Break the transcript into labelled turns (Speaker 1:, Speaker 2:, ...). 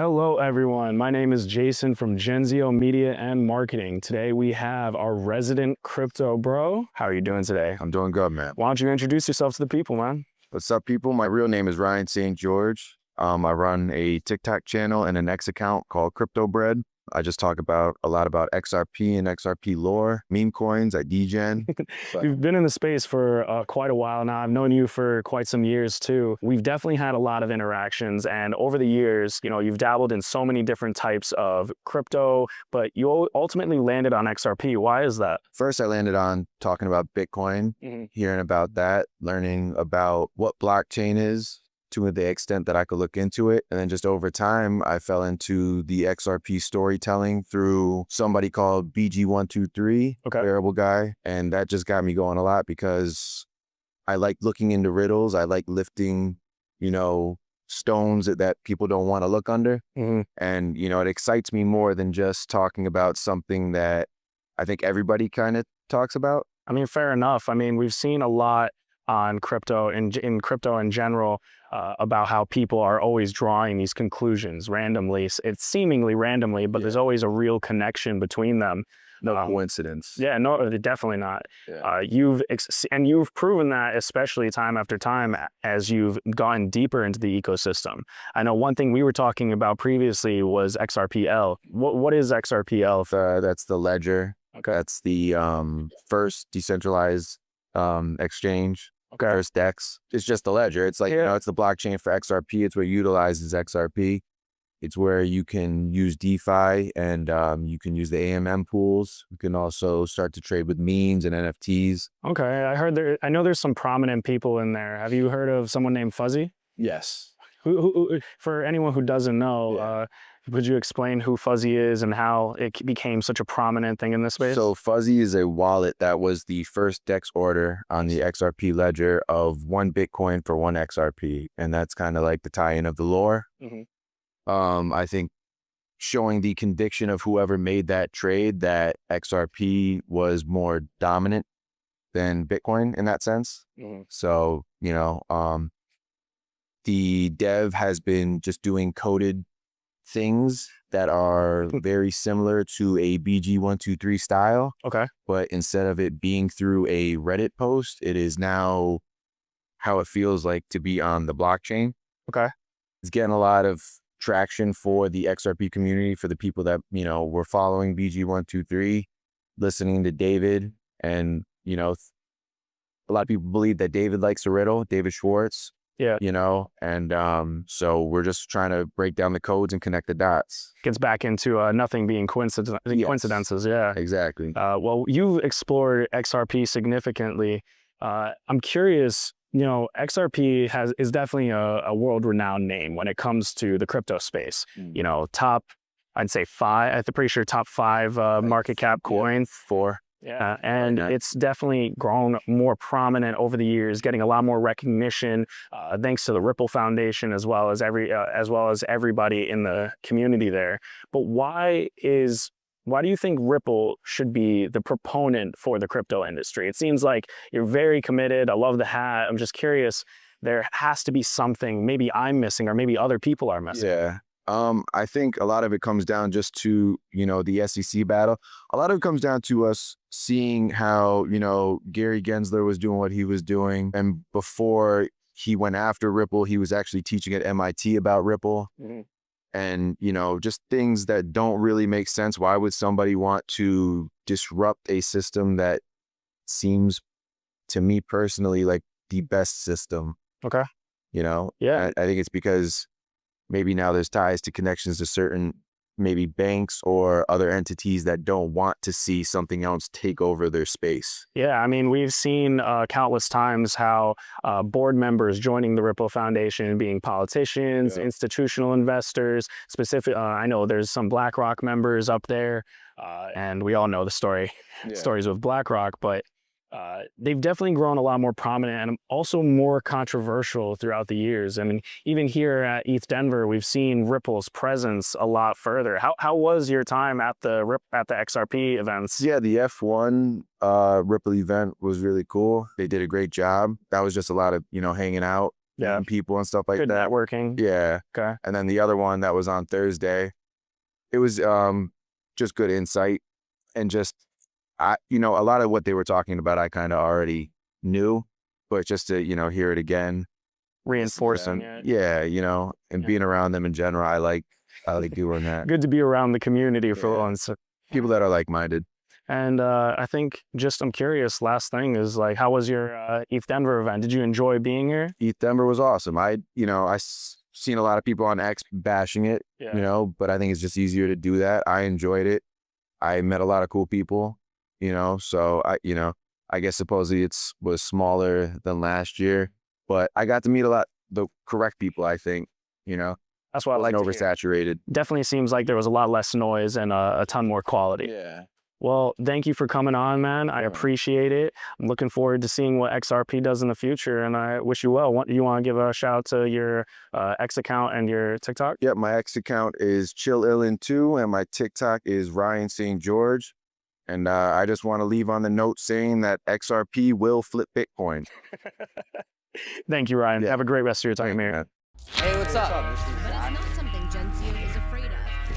Speaker 1: Hello everyone, my name is Jason from Genzio Media and Marketing. Today we have our resident crypto bro. How are you doing today?
Speaker 2: I'm doing good, man.
Speaker 1: Why don't you introduce yourself to the people, man?
Speaker 2: What's up, people? My real name is Ryan St. George. I run a TikTok channel and an X account called Crypto Bread. I just talk a lot about XRP and XRP lore, meme coins, I degen.
Speaker 1: You've been in the space for quite a while now. I've known you for quite some years too. We've definitely had a lot of interactions, and over the years, you've dabbled in so many different types of crypto, but you ultimately landed on XRP. Why is that?
Speaker 2: First, I landed on talking about Bitcoin, hearing about that, learning about what blockchain is, to the extent that I could look into it. And then just over time, I fell into the XRP storytelling through somebody called BG123, Variable Guy. And that just got me going a lot because I like looking into riddles. I like lifting, stones that people don't want to look under. And, it excites me more than just talking about something that I think everybody kind of talks about.
Speaker 1: I mean, fair enough. I mean, we've seen a lot on crypto in crypto in general about how people are always drawing these conclusions randomly. It's seemingly randomly, but there's always a real connection between them.
Speaker 2: No coincidence.
Speaker 1: Yeah, no, definitely not.
Speaker 2: Yeah.
Speaker 1: You've proven that, especially time after time, as you've gone deeper into the ecosystem. I know one thing we were talking about previously was XRPL. What is XRPL?
Speaker 2: That's the ledger. That's the first decentralized exchange. First DEX. It's just the ledger. It's like, it's the blockchain for XRP. It's what utilizes XRP. It's where you can use DeFi and you can use the AMM pools. You can also start to trade with memes and NFTs.
Speaker 1: Okay, I know there's some prominent people in there. Have you heard of someone named Fuzzy?
Speaker 2: Yes.
Speaker 1: Who for anyone who doesn't know, would you explain who Fuzzy is and how it became such a prominent thing in this space?
Speaker 2: So Fuzzy is a wallet that was the first DEX order on the XRP ledger of 1 Bitcoin for 1 XRP. And that's kind of like the tie-in of the lore. I think showing the conviction of whoever made that trade that XRP was more dominant than Bitcoin in that sense. So, the dev has been just doing coded things that are very similar to a BG123 style. But instead of it being through a Reddit post, it is now how it feels like to be on the blockchain. It's getting a lot of traction for the XRP community, for the people that, were following BG123, listening to David. And, a lot of people believe that David likes a riddle, David Schwartz. So we're just trying to break down the codes and connect the dots.
Speaker 1: Gets back into nothing being coincidences. Yeah,
Speaker 2: exactly.
Speaker 1: Well, you've explored XRP significantly. I'm curious, XRP is definitely a world-renowned name when it comes to the crypto space. Top, I'd say 5, I'm pretty sure top 5 market cap coin.
Speaker 2: 4.
Speaker 1: Yeah, and it's definitely grown more prominent over the years, getting a lot more recognition, thanks to the Ripple Foundation as well as everybody in the community there. But why do you think Ripple should be the proponent for the crypto industry? It seems like you're very committed. I love the hat. I'm just curious. There has to be something maybe I'm missing, or maybe other people are missing.
Speaker 2: Yeah. I think a lot of it comes down just to, the SEC battle. A lot of it comes down to us seeing how, Gary Gensler was doing what he was doing. And before he went after Ripple, he was actually teaching at MIT about Ripple. And, just things that don't really make sense. Why would somebody want to disrupt a system that seems, to me personally, like the best system?
Speaker 1: Yeah.
Speaker 2: I think it's because maybe now there's ties to connections to certain maybe banks or other entities that don't want to see something else take over their space.
Speaker 1: Yeah, I mean, we've seen countless times how board members joining the Ripple Foundation being politicians, institutional investors, I know there's some BlackRock members up there, and we all know the stories with BlackRock, but they've definitely grown a lot more prominent and also more controversial throughout the years. I mean, even here at ETH Denver, we've seen Ripple's presence a lot further. How was your time at the XRP events?
Speaker 2: Yeah, the F1 Ripple event was really cool. They did a great job. That was just a lot of, hanging out, meeting people and stuff like
Speaker 1: Good
Speaker 2: that.
Speaker 1: networking.
Speaker 2: Yeah.
Speaker 1: Okay.
Speaker 2: And then the other one that was on Thursday, it was just good insight and just a lot of what they were talking about I kind of already knew, but just to hear it again,
Speaker 1: Reinforcing it.
Speaker 2: yeah, and being around them in general, I like doing that.
Speaker 1: Good to be around the community for once.
Speaker 2: People that are like-minded.
Speaker 1: And I think I'm curious, last thing is like, how was your ETH Denver event? Did you enjoy being here?
Speaker 2: ETH Denver was awesome. I seen a lot of people on X bashing it, but I think it's just easier to do that. I enjoyed it. I met a lot of cool people, so I guess supposedly was smaller than last year, but I got to meet the correct people, I think,
Speaker 1: That's what I like to hear.
Speaker 2: Oversaturated.
Speaker 1: Definitely seems like there was a lot less noise and a ton more quality.
Speaker 2: Yeah.
Speaker 1: Well, thank you for coming on, man. I appreciate it. I'm looking forward to seeing what XRP does in the future, and I wish you well. You want to give a shout out to your X account and your TikTok?
Speaker 2: Yep, my X account is ChillIllin2, and my TikTok is Ryan St. George. And I just want to leave on the note saying that XRP will flip Bitcoin.
Speaker 1: Thank you, Ryan. Have a great rest of your time here.
Speaker 3: Hey, what's up?